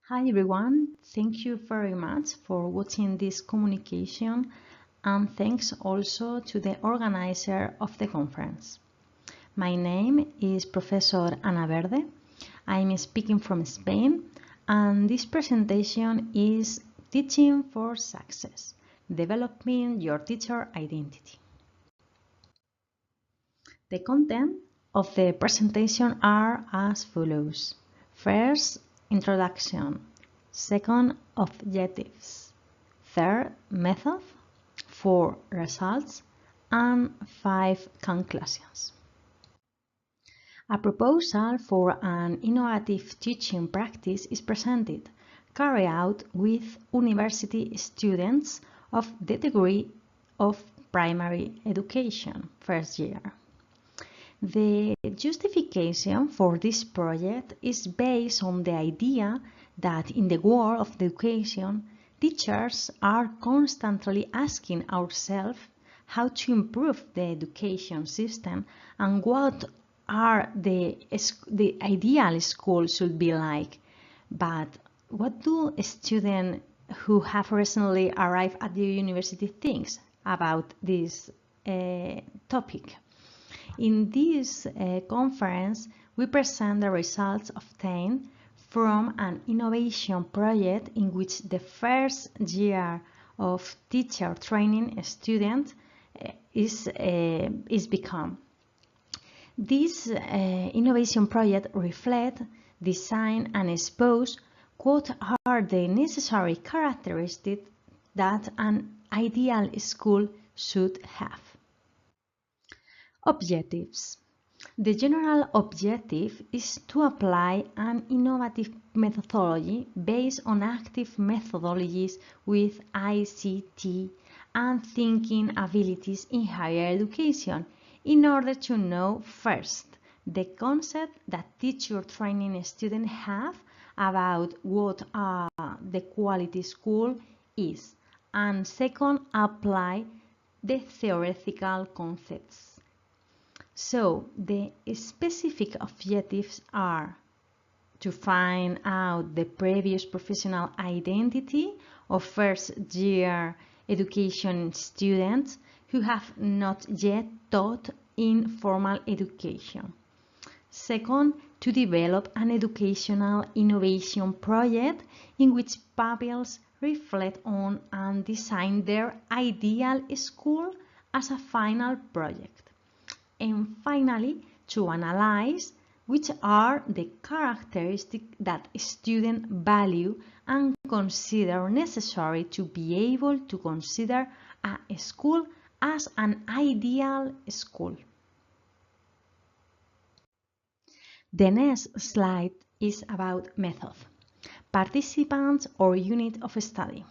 Hi everyone, thank you very much for watching this communication and thanks also to the organizer of the conference. My name is Professor Ana Verde. I'm speaking from Spain and this presentation is Teaching for Success, Developing Your Teacher Identity. The content of the presentation are as follows. First, introduction. Second, objectives. Third, method. 4, results. And 5, conclusions. A proposal for an innovative teaching practice is presented, carried out with university students of the degree of primary education, first year. The justification for this project is based on the idea that in the world of education, teachers are constantly asking ourselves how to improve the education system and what are the ideal school should be like. But what do students who have recently arrived at the university think about this topic? In this conference, we present the results obtained from an innovation project in which the first year of teacher training student is become. This innovation project reflects, design and expose what are the necessary characteristics that an ideal school should have. Objectives. The general objective is to apply an innovative methodology based on active methodologies with ICT and thinking abilities in higher education in order to know first the concept that teacher training students have about what the quality school is, and second, apply the theoretical concepts. So, the specific objectives are to find out the previous professional identity of first-year education students who have not yet taught in formal education. Second, to develop an educational innovation project in which pupils reflect on and design their ideal school as a final project. And finally, to analyze which are the characteristics that students value and consider necessary to be able to consider a school as an ideal school. The next slide is about method. Participants or unit of study.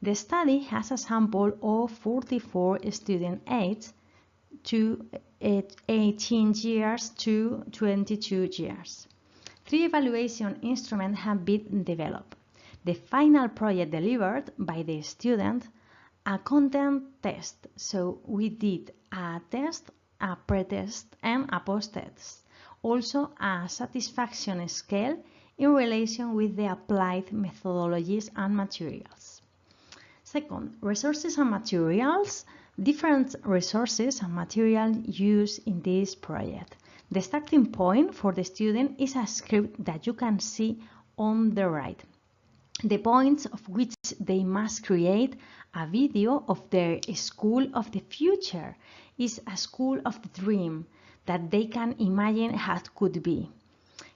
The study has a sample of 44 students aged to 18 years to 22 years. 3 evaluation instruments have been developed. The final project delivered by the student, a content test. So we did a test, a pre-test and a post-test. Also a satisfaction scale in relation with the applied methodologies and materials. Second, resources and materials. Different resources and materials used in this project. The starting point for the student is a script that you can see on the right. The points of which they must create a video of their school of the future is a school of the dream that they can imagine how it could be.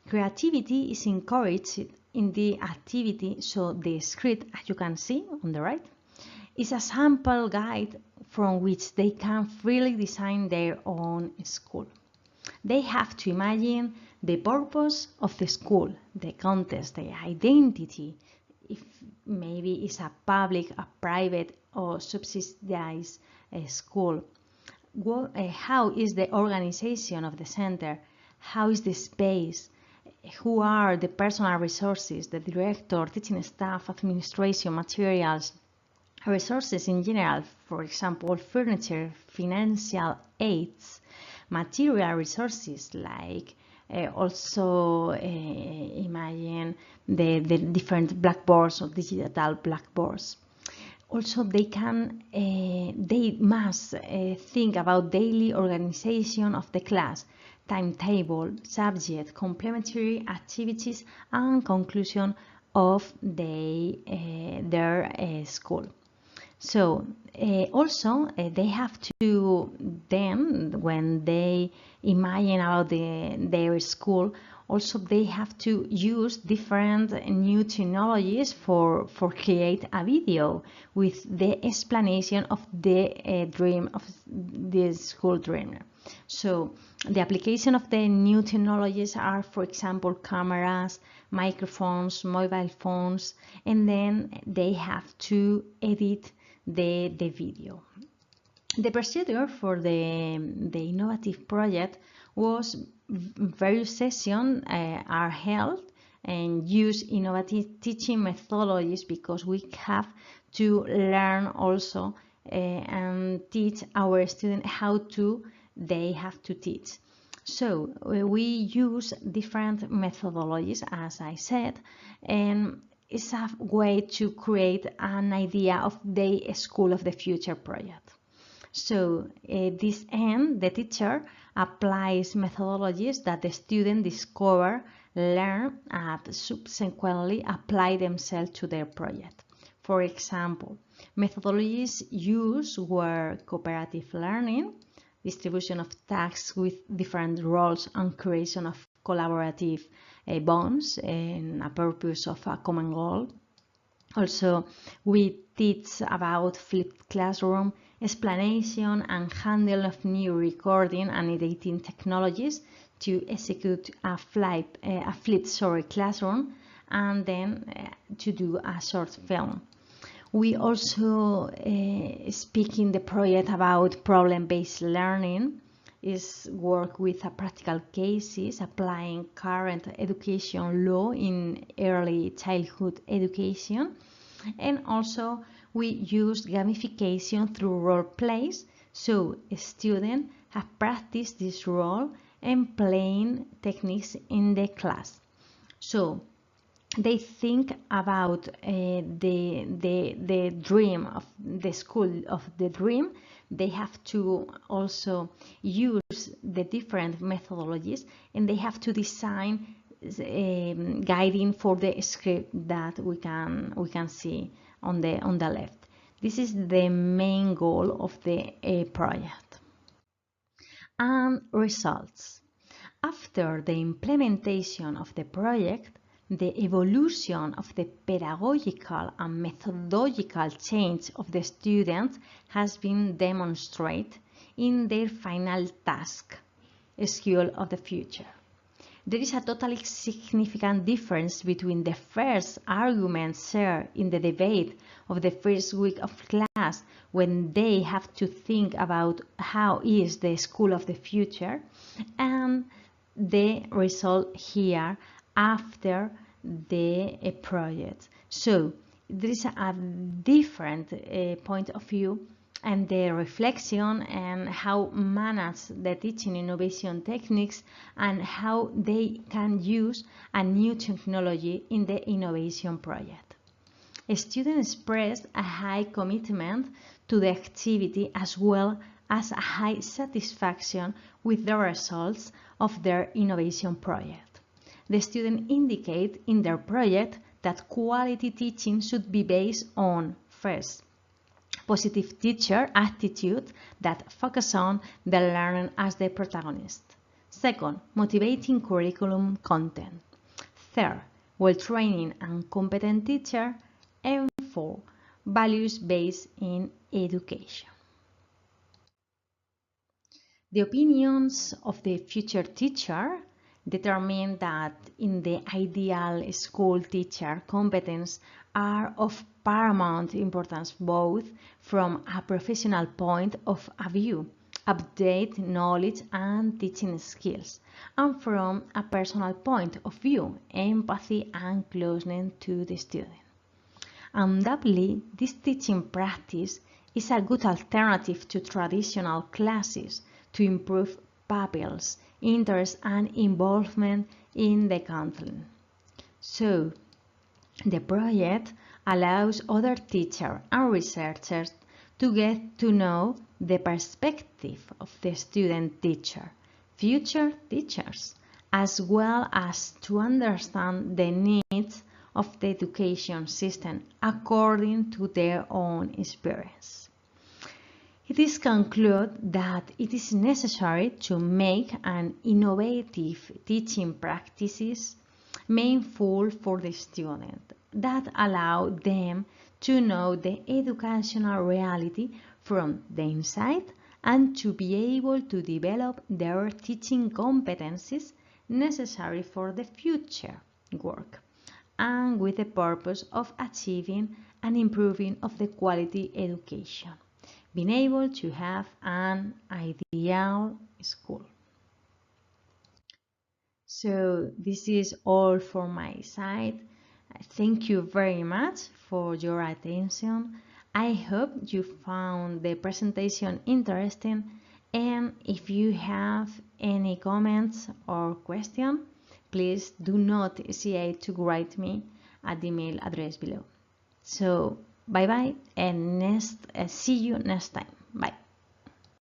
Creativity is encouraged in the activity, so the script, as you can see on the right, is a sample guide from which they can freely design their own school. They have to imagine the purpose of the school, the context, the identity, if maybe it's a public, a private or subsidized school. How is the organization of the center? How is the space? Who are the personal resources, the director, teaching staff, administration, materials, resources in general, for example, furniture, financial aids, material resources like Also imagine the different blackboards or digital blackboards. Also, they must think about daily organization of the class, timetable, subject, complementary activities, and conclusion of their school. So also they have to then, when they imagine about their school, also they have to use different new technologies for create a video with the explanation of the dream of the school dreamer. So the application of the new technologies are, for example, cameras, microphones, mobile phones, and then they have to edit the video. The procedure for the innovative project was various sessions are held and use innovative teaching methodologies, because we have to learn also and teach our students how they have to teach. So we use different methodologies, as I said, and it's a way to create an idea of the School of the Future project. So this end, the teacher applies methodologies that the student discover, learn, and subsequently apply themselves to their project. For example, methodologies used were cooperative learning, distribution of tasks with different roles, and creation of collaborative bonds and a purpose of a common goal. Also, we teach about flipped classroom, explanation and handle of new recording and editing technologies to execute a flipped classroom, and then to do a short film. We also speak in the project about problem-based learning, is work with practical cases applying current education law in early childhood education. And also we use gamification through role plays, so students have practiced this role and playing techniques in the class. So they think about the dream of the school of the dream. They have to also use the different methodologies, and they have to design guiding for the script that we can see on the left. This is the main goal of the project. And results. After the implementation of the project, the evolution of the pedagogical and methodological change of the students has been demonstrated in their final task, School of the Future. There is a totally significant difference between the first arguments shared in the debate of the first week of class, when they have to think about how is the School of the Future, and the result here after the project. So there is a different point of view, and the reflection and how manage the teaching innovation techniques and how they can use a new technology in the innovation project. Students expressed a high commitment to the activity, as well as a high satisfaction with the results of their innovation project. The students indicate in their project that quality teaching should be based on, first, positive teacher attitude that focus on the learner as the protagonist. Second, motivating curriculum content. Third, well-trained and competent teacher. And four, values based in education. The opinions of the future teacher determine that in the ideal school teacher competence are of paramount importance, both from a professional point of view, update knowledge and teaching skills, and from a personal point of view, empathy and closeness to the student. Undoubtedly, this teaching practice is a good alternative to traditional classes to improve pupils' interest and involvement in the counseling. So, the project allows other teachers and researchers to get to know the perspective of the student teacher, future teachers, as well as to understand the needs of the education system according to their own experience. It is concluded that it is necessary to make an innovative teaching practices meaningful for the student that allow them to know the educational reality from the inside and to be able to develop their teaching competencies necessary for the future work and with the purpose of achieving and improving of the quality education, being able to have an ideal school. So this is all for my side. Thank you very much for your attention. I hope you found the presentation interesting, and if you have any comments or question, please do not hesitate to write me at the email address below. So bye bye, and see you next time. Bye.